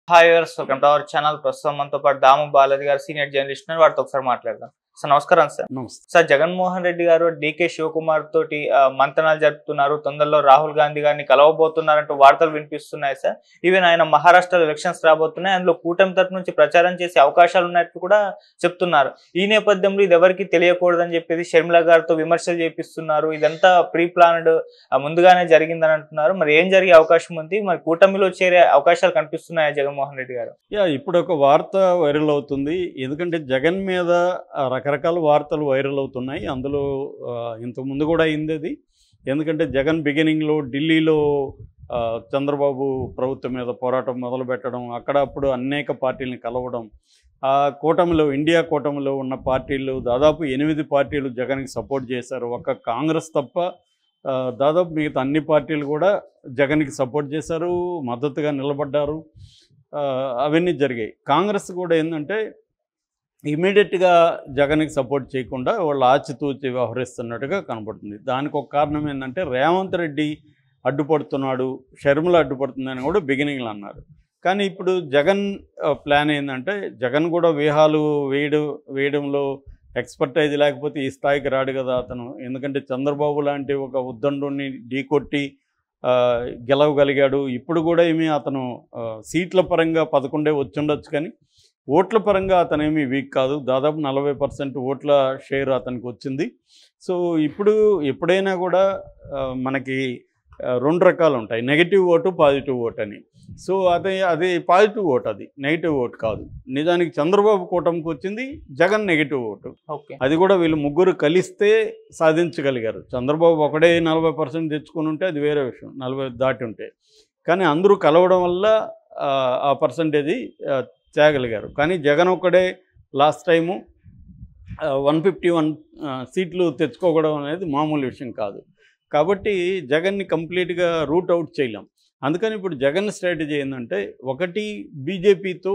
Hi viewers, welcome to our channel. ప్రస్తుతం మనతో పాటు దాము బాలాజీ గారు సీనియర్ జర్నలిస్ట్ ఉన్నారు. వారితో ఒకసారి మాట్లాడదాం. సార్ నమస్కారం. సార్ జగన్మోహన్ రెడ్డి గారు డీకే శివకుమార్ తోటి మంతనాలు జరుపుతున్నారు. తొందరలో రాహుల్ గాంధీ గారిని కలవబోతున్నారంటూ వార్తలు వినిపిస్తున్నాయి సార్. ఈవెన్ ఆయన మహారాష్ట్రలో ఎలక్షన్స్ రాబోతున్నాయి, అందులో కూటమి తరపు నుంచి ప్రచారం చేసే అవకాశాలు ఉన్నట్టు కూడా చెప్తున్నారు. ఈ నేపథ్యంలో ఇది ఎవరికి తెలియకూడదని చెప్పేసి షర్మిల గారితో విమర్శలు చేపిస్తున్నారు. ఇదంతా ప్రీ ప్లాన్డ్, ముందుగానే జరిగిందని అంటున్నారు. మరి ఏం జరిగే అవకాశం ఉంది? మరి కూటమిలో చేరే అవకాశాలు కనిపిస్తున్నాయా జగన్మోహన్ రెడ్డి గారు? ఇప్పుడు ఒక వార్త వైరల్ అవుతుంది. ఎందుకంటే జగన్ మీద రకరకాల వార్తలు వైరల్ అవుతున్నాయి. అందులో ఇంతకుముందు కూడా అయింది అది. ఎందుకంటే జగన్ బిగినింగ్లో ఢిల్లీలో చంద్రబాబు ప్రభుత్వం మీద పోరాటం మొదలు పెట్టడం, అక్కడ అప్పుడు అనేక పార్టీలను కలవడం, ఆ కూటమిలో ఇండియా కూటమిలో ఉన్న పార్టీలు దాదాపు 8 పార్టీలు జగన్కి సపోర్ట్ చేశారు. ఒక్క కాంగ్రెస్ తప్ప దాదాపు మిగతా అన్ని పార్టీలు కూడా జగన్కి సపోర్ట్ చేశారు, మద్దతుగా నిలబడ్డారు. అవన్నీ జరిగాయి. కాంగ్రెస్ కూడా ఏంటంటే ఇమీడియట్గా జగన్కి సపోర్ట్ చేయకుండా వాళ్ళు ఆచితూచి వ్యవహరిస్తున్నట్టుగా కనబడుతుంది. దానికి ఒక కారణం ఏంటంటే రేవంత్ రెడ్డి అడ్డుపడుతున్నాడు, షర్మిల అడ్డుపడుతుందని కూడా బిగినింగ్లో అన్నారు. కానీ ఇప్పుడు జగన్ ప్లాన్ ఏంటంటే జగన్ కూడా వ్యూహాలు వేయడంలో ఎక్స్పర్టైజ్ లేకపోతే ఈ స్థాయికి రాడు కదా అతను. ఎందుకంటే చంద్రబాబు లాంటి ఒక ఉద్దండుని ఢీకొట్టి గెలవగలిగాడు. ఇప్పుడు కూడా ఏమీ అతను సీట్ల పరంగా 11 వచ్చుండొచ్చు, కానీ ఓట్ల పరంగా అతనేమీ వీక్ కాదు. దాదాపు 40% ఓట్ల షేర్ అతనికి వచ్చింది. సో ఇప్పుడు ఎప్పుడైనా కూడా మనకి 2 రకాలు ఉంటాయి, నెగిటివ్ ఓటు, పాజిటివ్ ఓటు అని. సో అది పాజిటివ్ ఓటు, అది నెగిటివ్ ఓటు కాదు. నిజానికి చంద్రబాబు కూటమికి వచ్చింది, జగన్ నెగిటివ్ ఓటు. అది కూడా వీళ్ళు ముగ్గురు కలిస్తే సాధించగలిగారు. చంద్రబాబు ఒకడే 40% తెచ్చుకుని ఉంటే అది వేరే విషయం, 40 దాటి ఉంటే. కానీ అందరూ కలవడం వల్ల ఆ పర్సంటేజీ చేయగలిగారు. కానీ జగన్ ఒక్కడే లాస్ట్ టైము 151 సీట్లు తెచ్చుకోవడం అనేది మామూలు విషయం కాదు. కాబట్టి జగన్ని కంప్లీట్గా రూట్ అవుట్ చేయలేం. అందుకని ఇప్పుడు జగన్ స్ట్రాటజీ ఏంటంటే, ఒకటి బీజేపీతో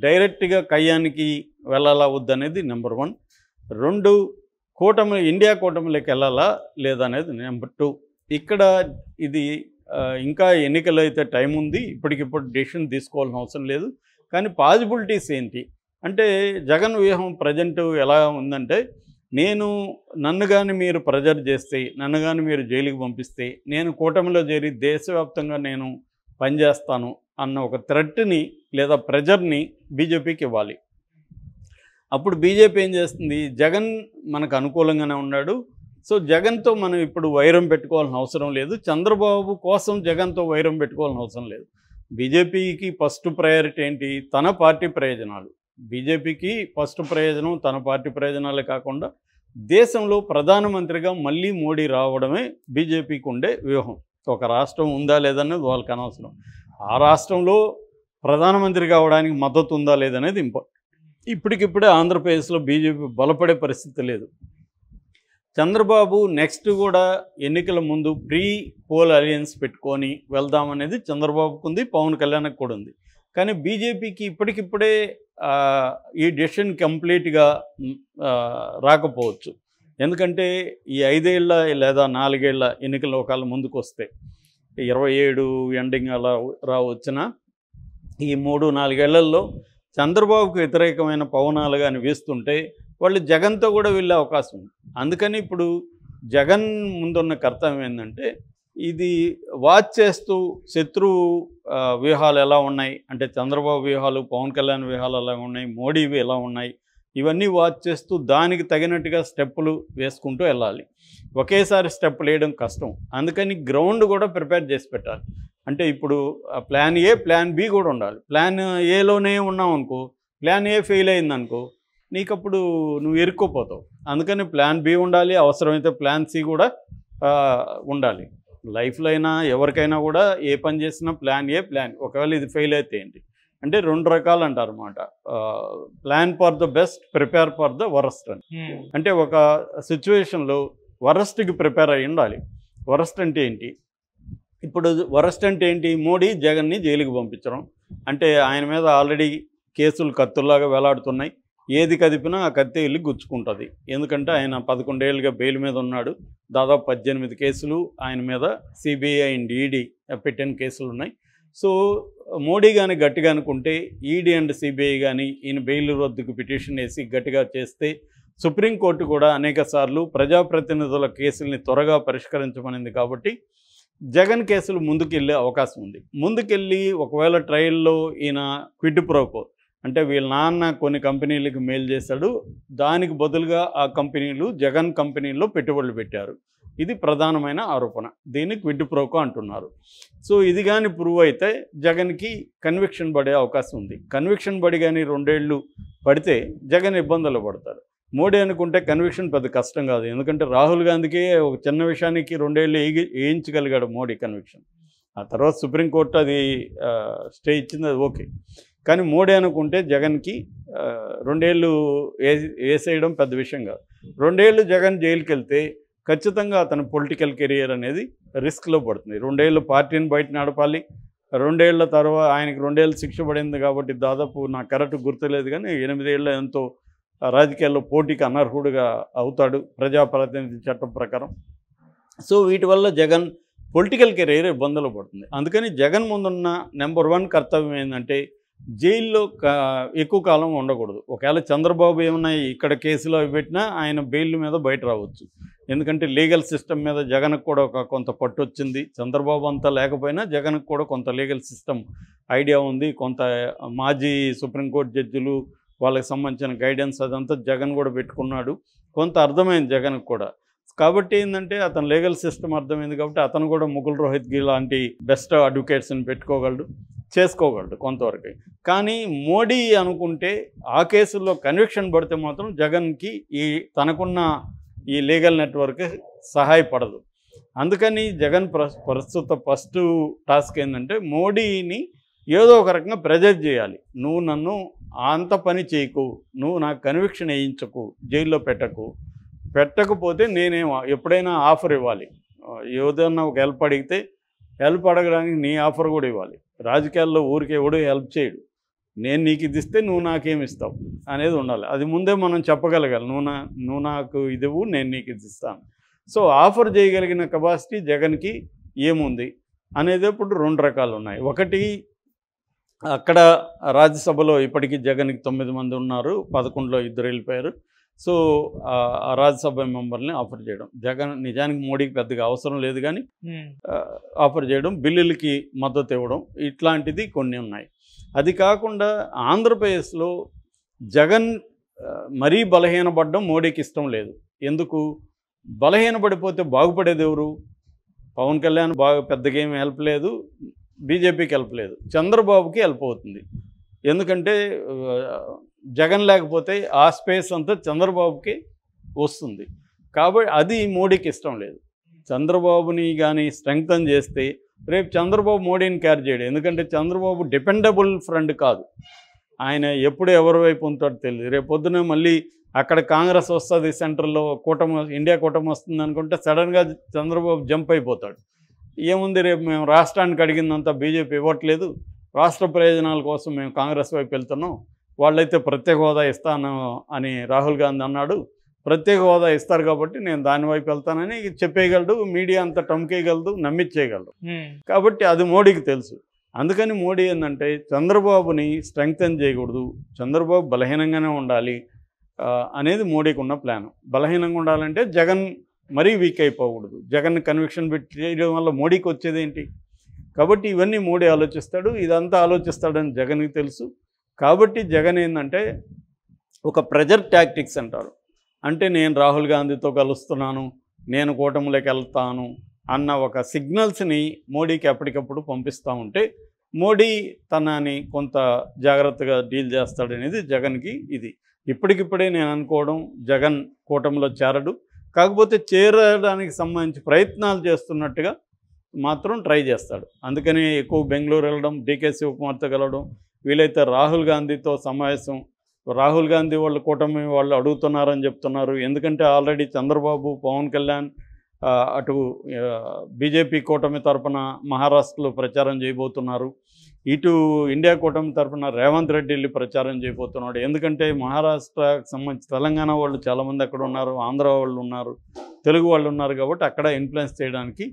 డైరెక్ట్గా కయ్యానికి వెళ్ళాలా వద్దనేది నెంబర్ 1. 2 కూటమి, ఇండియా కూటమిలోకి వెళ్ళాలా లేదా అనేది నెంబర్ 2. ఇక్కడ ఇది ఇంకా ఎన్నికలు అయితే టైం ఉంది, ఇప్పటికిప్పుడు డెసిషన్ తీసుకోవాల్సిన అవసరం లేదు. కానీ పాజిబిలిటీస్ ఏంటి అంటే, జగన్ వ్యూహం ప్రజెంట్ ఎలా ఉందంటే, నన్ను కానీ మీరు ప్రెజర్ చేస్తే, నన్ను కానీ మీరు జైలుకి పంపిస్తే, నేను కూటమిలో చేరి దేశవ్యాప్తంగా నేను పనిచేస్తాను అన్న ఒక థ్రెట్ని లేదా ప్రెజర్ని బీజేపీకి ఇవ్వాలి. అప్పుడు బీజేపీ ఏం చేస్తుంది, జగన్ మనకు అనుకూలంగానే ఉన్నాడు, సో జగన్తో మనం ఇప్పుడు వైరం పెట్టుకోవాల్సిన అవసరం లేదు, చంద్రబాబు కోసం జగన్తో వైరం పెట్టుకోవాల్సిన అవసరం లేదు. బీజేపీకి ఫస్ట్ ప్రయారిటీ ఏంటి, తన పార్టీ ప్రయోజనాలు. బీజేపీకి ఫస్ట్ ప్రయోజనం తన పార్టీ ప్రయోజనాలే కాకుండా దేశంలో ప్రధానమంత్రిగా మళ్ళీ మోడీ రావడమే బీజేపీకి ఉండే వ్యూహం. ఒక రాష్ట్రం ఉందా లేదనేది వాళ్ళకి అనవసరం, ఆ రాష్ట్రంలో ప్రధానమంత్రి కావడానికి మద్దతు ఉందా లేదనేది ఇంపార్టెంట్. ఇప్పటికిప్పుడే ఆంధ్రప్రదేశ్లో బీజేపీ బలపడే పరిస్థితి లేదు. చంద్రబాబు నెక్స్ట్ కూడా ఎన్నికల ముందు ప్రీ పోల్ అలయన్స్ పెట్టుకొని వెళ్దామనేది చంద్రబాబుకు ఉంది, పవన్ కళ్యాణ్కి కూడా ఉంది. కానీ బీజేపీకి ఇప్పటికిప్పుడే ఈ డెసిషన్ కంప్లీట్గా రాకపోవచ్చు. ఎందుకంటే ఈ 5 ఏళ్ళ లేదా 4 ఏళ్ళ ఎన్నికల ఒకవేళ ముందుకు వస్తే 27 ఎండింగ్ అలా వచ్చిన ఈ 3-4 ఏళ్లలో చంద్రబాబుకు వ్యతిరేకమైన పవనాలు కానీ వీస్తుంటే వాళ్ళు జగన్తో కూడా వెళ్ళే అవకాశం ఉంది. అందుకని ఇప్పుడు జగన్ ముందున్న కర్తవ్యం ఏంటంటే, ఇది వాచ్ చేస్తూ శత్రువు వ్యూహాలు ఎలా ఉన్నాయి అంటే, చంద్రబాబు వ్యూహాలు, పవన్ కళ్యాణ్ వ్యూహాలు ఎలా ఉన్నాయి, మోడీవి ఎలా ఉన్నాయి, ఇవన్నీ వాచ్ చేస్తూ దానికి తగినట్టుగా స్టెప్పులు వేసుకుంటూ వెళ్ళాలి. ఒకేసారి స్టెప్పులు వేయడం కష్టం. అందుకని గ్రౌండ్ కూడా ప్రిపేర్ చేసి పెట్టాలి. అంటే ఇప్పుడు ప్లాన్ ఏ, ప్లాన్ బి కూడా ఉండాలి. ప్లాన్ ఏలోనే ఉన్నాం అనుకో, ప్లాన్ ఏ ఫెయిల్ అయిందనుకో, నీకప్పుడు నువ్వు ఇరుక్కుపోతావు. అందుకని ప్లాన్ బి ఉండాలి, అవసరమైతే ప్లాన్ సి కూడా ఉండాలి. లైఫ్లో అయినా ఎవరికైనా కూడా ఏ పని చేసినా ప్లాన్ ఏ, ప్లాన్ ఒకవేళ ఇది ఫెయిల్ అయితే ఏంటి అంటే 2 రకాలు అంటారు అన్నమాట. Plan for the best, prepare for the worst అని. అంటే ఒక సిచ్యువేషన్లో వరస్ట్కి ప్రిపేర్ అయ్యి ఉండాలి. వరస్ట్ అంటే ఏంటి, ఇప్పుడు వరస్ట్ అంటే ఏంటి, మోడీ జగన్ని జైలుకి పంపించడం. అంటే ఆయన మీద ఆల్రెడీ కేసులు కత్తుల్లాగా వేలాడుతున్నాయి. ఏది కదిపినా ఆ కత్తి వెళ్ళి గుచ్చుకుంటుంది. ఎందుకంటే ఆయన 11 ఏళ్ళుగా బెయిల్ మీద ఉన్నాడు. దాదాపు 18 కేసులు ఆయన మీద సిబిఐ అండ్ ఈడీ పెట్టిన కేసులు ఉన్నాయి. సో మోడీ కానీ గట్టిగా అనుకుంటే ఈడీ అండ్ సిబిఐ కానీ ఈయన బెయిల్ రద్దుకు పిటిషన్ వేసి గట్టిగా చేస్తే సుప్రీంకోర్టు కూడా అనేక సార్లు ప్రజాప్రతినిధుల కేసుల్ని త్వరగా పరిష్కరించమనింది. కాబట్టి జగన్ కేసులు ముందుకెళ్ళే అవకాశం ఉంది. ముందుకెళ్ళి ఒకవేళ ట్రయల్లో ఈయన క్విడ్ ప్రోకో అంటే వీళ్ళ నాన్న కొన్ని కంపెనీలకు మెయిల్ చేశాడు, దానికి బదులుగా ఆ కంపెనీలు జగన్ కంపెనీల్లో పెట్టుబడులు పెట్టారు, ఇది ప్రధానమైన ఆరోపణ. దీన్ని క్విడ్ ప్రోకో అంటున్నారు. సో ఇది కానీ ప్రూవ్ అయితే జగన్కి కన్విక్షన్ పడే అవకాశం ఉంది. కన్విక్షన్ పడి కానీ 2 ఏళ్ళు పడితే జగన్ ఇబ్బందులు పడతాడు. మోడీ అనుకుంటే కన్విక్షన్ పెద్ద కష్టం కాదు, ఎందుకంటే రాహుల్ గాంధీకి ఒక చిన్న విషయానికి 2 ఏళ్ళు వేయించగలిగాడు మోడీ కన్విక్షన్. ఆ తర్వాత సుప్రీంకోర్టు అది స్టే ఇచ్చింది, అది ఓకే. కానీ మోడీ అనుకుంటే జగన్కి 2 ఏళ్ళు వేసేయడం పెద్ద విషయం కాదు. 2 ఏళ్ళు జగన్ జైలుకి వెళ్తే ఖచ్చితంగా అతని పొలిటికల్ కెరియర్ అనేది రిస్క్లో పడుతుంది. 2 ఏళ్ళు పార్టీని బయట నడపాలి. 2 ఏళ్ల తర్వాత ఆయనకి 2 ఏళ్ళు శిక్ష పడింది కాబట్టి దాదాపు నాకు కరెక్ట్ గుర్తులేదు, కానీ 8 ఏళ్ళు ఎంతో రాజకీయాల్లో పోటీకి అనర్హుడుగా అవుతాడు ప్రజాప్రతినిధి చట్టం ప్రకారం. సో వీటి వల్ల జగన్ పొలిటికల్ కెరీర్ ఇబ్బందులు పడుతుంది. అందుకని జగన్ ముందున్న నెంబర్ 1 కర్తవ్యం ఏంటంటే జైల్లో ఎక్కువ కాలం ఉండకూడదు. ఒకవేళ చంద్రబాబు ఏమన్నా ఇక్కడ కేసులో అవి పెట్టినా ఆయన బెయిల్ మీద బయట రావచ్చు. ఎందుకంటే లీగల్ సిస్టమ్ మీద జగన్కు కూడా కొంత పట్టు వచ్చింది. చంద్రబాబు అంతా లేకపోయినా జగన్కు కూడా కొంత లీగల్ సిస్టమ్ ఐడియా ఉంది. కొంత మాజీ సుప్రీంకోర్టు జడ్జిలు వాళ్ళకి సంబంధించిన గైడెన్స్ అదంతా జగన్ కూడా పెట్టుకున్నాడు. కొంత అర్థమైంది జగన్కు కూడా. కాబట్టి ఏంటంటే అతను లీగల్ సిస్టమ్ అర్థమైంది కాబట్టి అతను కూడా ముకుల్ రోహిత్గి లాంటి బెస్ట్ అడ్వకేట్స్ని పెట్టుకోగలడు, చేసుకోగలడు కొంతవరకు. కానీ మోడీ అనుకుంటే ఆ కేసుల్లో కన్విక్షన్ పడితే మాత్రం జగన్కి తనకున్న ఈ లీగల్ నెట్వర్క్ సహాయపడదు. అందుకని జగన్ ప్రస్తుత ఫస్ట్ టాస్క్ ఏంటంటే మోడీని ఏదో ఒక రకంగా ప్రెజర్ చేయాలి. నువ్వు నన్ను అంత పని చేయకు, నువ్వు నాకు కన్విక్షన్ వేయించకు, జైల్లో పెట్టకపోతే నేనేమో ఎప్పుడైనా ఆఫర్ ఇవ్వాలి. ఏదైనా ఒక హెల్ప్ అడిగితే హెల్ప్ అడగడానికి నీ ఆఫర్ కూడా ఇవ్వాలి. రాజకీయాల్లో ఊరికే ఎవడు హెల్ప్ చేయడు. నేను నీకు ఇది ఇస్తే నువ్వు నాకేమి ఇస్తావు అనేది ఉండాలి. అది ముందే మనం చెప్పగలగాలి. నువ్వు నాకు ఇది ఇవ్వు, నేను నీకు ఇది ఇస్తాను. సో ఆఫర్ చేయగలిగిన కెపాసిటీ జగన్కి ఏముంది అనేది ఇప్పుడు 2 రకాలు ఉన్నాయి. ఒకటి, అక్కడ రాజ్యసభలో ఇప్పటికీ జగన్కి 9 మంది ఉన్నారు, 11లో 2 వెళ్ళిపోయారు. సో ఆ రాజ్యసభ మెంబర్ని ఆఫర్ చేయడం, జగన్ నిజానికి మోడీకి పెద్దగా అవసరం లేదు కానీ ఆఫర్ చేయడం, బిల్లులకి మద్దతు ఇవ్వడం, ఇట్లాంటిది కొన్ని ఉన్నాయి. అది కాకుండా ఆంధ్రప్రదేశ్లో జగన్ మరీ బలహీనపడడం మోడీకి ఇష్టం లేదు. ఎందుకు? బలహీనపడిపోతే బాగుపడేది ఎవరు? పవన్ కళ్యాణ్ పెద్దగా ఏమి హెల్ప్ లేదు, బీజేపీకి హెల్ప్ లేదు, చంద్రబాబుకి హెల్ప్ అవుతుంది. ఎందుకంటే జగన్ లేకపోతే ఆ స్పేస్ అంతా చంద్రబాబుకి వస్తుంది. కాబట్టి అది మోడీకి ఇష్టం లేదు. చంద్రబాబుని కానీ స్ట్రెంగ్తన్ చేస్తే రేపు చంద్రబాబు మోడీని క్యారీ చేయడు. ఎందుకంటే చంద్రబాబు డిపెండబుల్ ఫ్రెండ్ కాదు. ఆయన ఎప్పుడు ఎవరి వైపు ఉంటాడో తెలియదు. రేపు పొద్దున మళ్ళీ అక్కడ కాంగ్రెస్ వస్తుంది, సెంట్రల్లో ఇండియా కూటమి వస్తుంది అనుకుంటే సడన్గా చంద్రబాబు జంప్ అయిపోతాడు. ఏముంది, రేపు మేము రాష్ట్రానికి అడిగిందంతా బీజేపీ ఇవ్వట్లేదు, రాష్ట్ర ప్రయోజనాల కోసం మేము కాంగ్రెస్ వైపు వెళ్తున్నాం, వాళ్ళైతే ప్రత్యేక హోదా ఇస్తాను అని రాహుల్ గాంధీ అన్నాడు, ప్రత్యేక హోదా ఇస్తారు కాబట్టి నేను దాని వైపు వెళ్తానని చెప్పేయగలడు. మీడియా అంతా టమ్కేయగలదు, నమ్మించేయగలడు. కాబట్టి అది మోడీకి తెలుసు. అందుకని మోడీ ఏంటంటే చంద్రబాబుని స్ట్రెంగ్తన్ చేయకూడదు, చంద్రబాబు బలహీనంగానే ఉండాలి అనేది మోడీకి ఉన్న ప్లాన్. బలహీనంగా ఉండాలంటే జగన్ మరీ వీక్ అయిపోకూడదు. జగన్ కన్విక్షన్ పెట్టి చేయడం వల్ల మోడీకి వచ్చేది ఏంటి? కాబట్టి ఇవన్నీ మోడీ ఆలోచిస్తాడు, ఇదంతా ఆలోచిస్తాడని జగన్కి తెలుసు. కాబట్టి జగన్ ఏంటంటే ఒక ప్రెజర్ టాక్టిక్స్ అంటారు. అంటే నేను రాహుల్ గాంధీతో కలుస్తున్నాను, నేను కూటమిలోకి వెళ్తాను అన్న ఒక సిగ్నల్స్ని మోడీకి ఎప్పటికప్పుడు పంపిస్తూ ఉంటే మోడీ తనని కొంత జాగ్రత్తగా డీల్ చేస్తాడనేది జగన్కి ఇది. ఇప్పటికిప్పుడే నేను అనుకోవడం జగన్ కూటమిలో చేరడు, కాకపోతే చేరడానికి సంబంధించి ప్రయత్నాలు చేస్తున్నట్టుగా మాత్రం ట్రై చేస్తాడు. అందుకని ఎక్కువ బెంగళూరు వెళ్ళడం, డీకే శివకుమార్తో కలవడం, వీలైతే రాహుల్ గాంధీతో సమావేశం. రాహుల్ గాంధీ వాళ్ళు కూటమి వాళ్ళు అడుగుతున్నారని చెప్తున్నారు. ఎందుకంటే ఆల్రెడీ చంద్రబాబు, పవన్ కళ్యాణ్ అటు బీజేపీ కూటమి తరఫున మహారాష్ట్రలో ప్రచారం చేయబోతున్నారు, ఇటు ఇండియా కూటమి తరఫున రేవంత్ రెడ్డి వెళ్ళి ప్రచారం చేయబోతున్నాడు. ఎందుకంటే మహారాష్ట్రకు సంబంధించి తెలంగాణ వాళ్ళు చాలామంది అక్కడ ఉన్నారు, ఆంధ్ర వాళ్ళు ఉన్నారు, తెలుగు వాళ్ళు ఉన్నారు, కాబట్టి అక్కడ ఇన్ఫ్లుయెన్స్ చేయడానికి